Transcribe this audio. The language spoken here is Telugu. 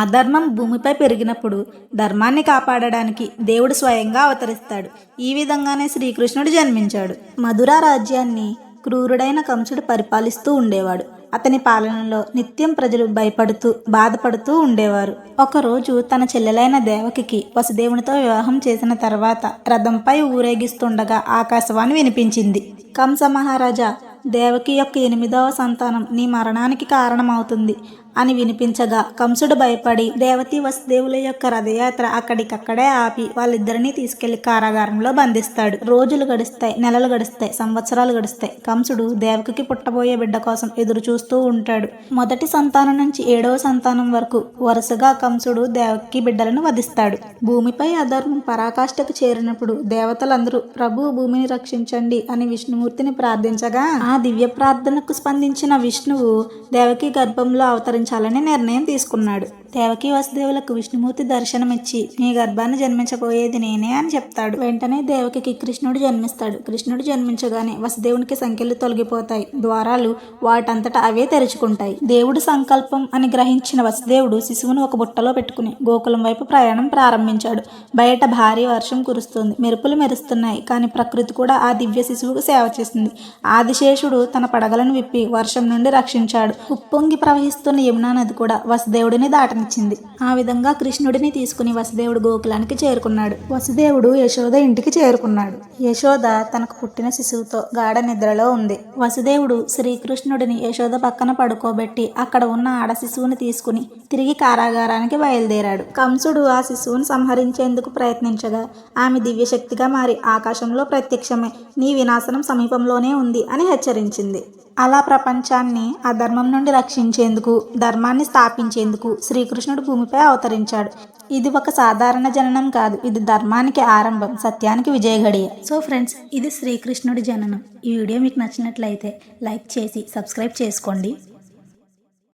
అధర్మం భూమిపై పెరిగినప్పుడు ధర్మాన్ని కాపాడడానికి దేవుడు స్వయంగా అవతరిస్తాడు. ఈ విధంగానే శ్రీకృష్ణుడు జన్మించాడు. మధుర రాజ్యాన్ని క్రూరుడైన కంసుడు పరిపాలిస్తూ ఉండేవాడు. అతని పాలనలో నిత్యం ప్రజలు భయపడుతూ బాధపడుతూ ఉండేవారు. ఒకరోజు తన చెల్లెలైన దేవకికి వసుదేవునితో వివాహం చేసిన తర్వాత రథంపై ఊరేగిస్తుండగా ఆకాశవాణి వినిపించింది. కంస మహారాజా, దేవకి యొక్క 8వ సంతానం నీ మరణానికి కారణమవుతుంది అని వినిపించగా కంసుడు భయపడి దేవతి వసుదేవుల యొక్క రథయాత్ర అక్కడికక్కడే ఆపి వాళ్ళిద్దరినీ తీసుకెళ్లి కారాగారంలో బంధిస్తాడు. రోజులు గడుస్తాయి, నెలలు గడుస్తాయి, సంవత్సరాలు గడుస్తాయి. కంసుడు దేవకికి పుట్టబోయే బిడ్డ కోసం ఎదురు చూస్తూ ఉంటాడు. మొదటి సంతానం నుంచి 7వ సంతానం వరకు వరుసగా కంసుడు దేవకి బిడ్డలను వధిస్తాడు. భూమిపై అధర్మం పరాకాష్ఠకు చేరినప్పుడు దేవతలందరూ ప్రభు భూమిని రక్షించండి అని విష్ణుమూర్తిని ప్రార్థించగా ఆ దివ్య ప్రార్థనకు స్పందించిన విష్ణువు దేవకి గర్భంలో అవతరించాలని నిర్ణయం తీసుకున్నాడు. దేవకి వసుదేవులకు విష్ణుమూర్తి దర్శనమిచ్చి మీ గర్భాన్ని జన్మించబోయేది నేనే అని చెప్తాడు. వెంటనే దేవకికి కృష్ణుడు జన్మిస్తాడు. కృష్ణుడు జన్మించగానే వసుదేవునికి సంకెళ్ళు తొలగిపోతాయి. ద్వారాలు వాటంతటా అవే తెరుచుకుంటాయి. దేవుడు సంకల్పం అని గ్రహించిన వసుదేవుడు శిశువును ఒక బుట్టలో పెట్టుకుని గోకులం వైపు ప్రయాణం ప్రారంభించాడు. బయట భారీ వర్షం కురుస్తుంది. మెరుపులు మెరుస్తున్నాయి. కానీ ప్రకృతి కూడా ఆ దివ్య శిశువుకు సేవ చేసింది. ఆదిశేషుడు తన పడగలను విప్పి వర్షం నుండి రక్షించాడు. ఉప్పొంగి ప్రవహిస్తున్న యమునా నది కూడా వసుదేవుడిని దాటనిచ్చింది. ఆ విధంగా కృష్ణుడిని తీసుకుని వసుదేవుడు గోకులానికి చేరుకున్నాడు. వసుదేవుడు యశోద ఇంటికి చేరుకున్నాడు. యశోద తనకు పుట్టిన శిశువుతో గాఢ నిద్రలో ఉంది. వసుదేవుడు శ్రీకృష్ణుడిని యశోద పక్కన పడుకోబెట్టి అక్కడ ఉన్న ఆడ శిశువుని తీసుకుని తిరిగి కారాగారానికి బయలుదేరాడు. కంసుడు ఆ శిశువును సంహరించేందుకు ప్రయత్నించగా ఆమె దివ్యశక్తిగా మారి ఆకాశంలో ప్రత్యక్షమై నీ వినాశనం సమీపంలోనే ఉంది అని హెచ్చరించింది. అలా ప్రపంచాన్ని అధర్మం నుండి రక్షించేందుకు, ధర్మాన్ని స్థాపించేందుకు శ్రీకృష్ణుడు భూమిపై అవతరించాడు. ఇది ఒక సాధారణ జననం కాదు, ఇది ధర్మానికి ఆరంభం, సత్యానికి విజయ గడియ. సో ఫ్రెండ్స్, ఇది శ్రీకృష్ణుడి జననం. ఈ వీడియో మీకు నచ్చినట్లయితే లైక్ చేసి సబ్స్క్రైబ్ చేసుకోండి.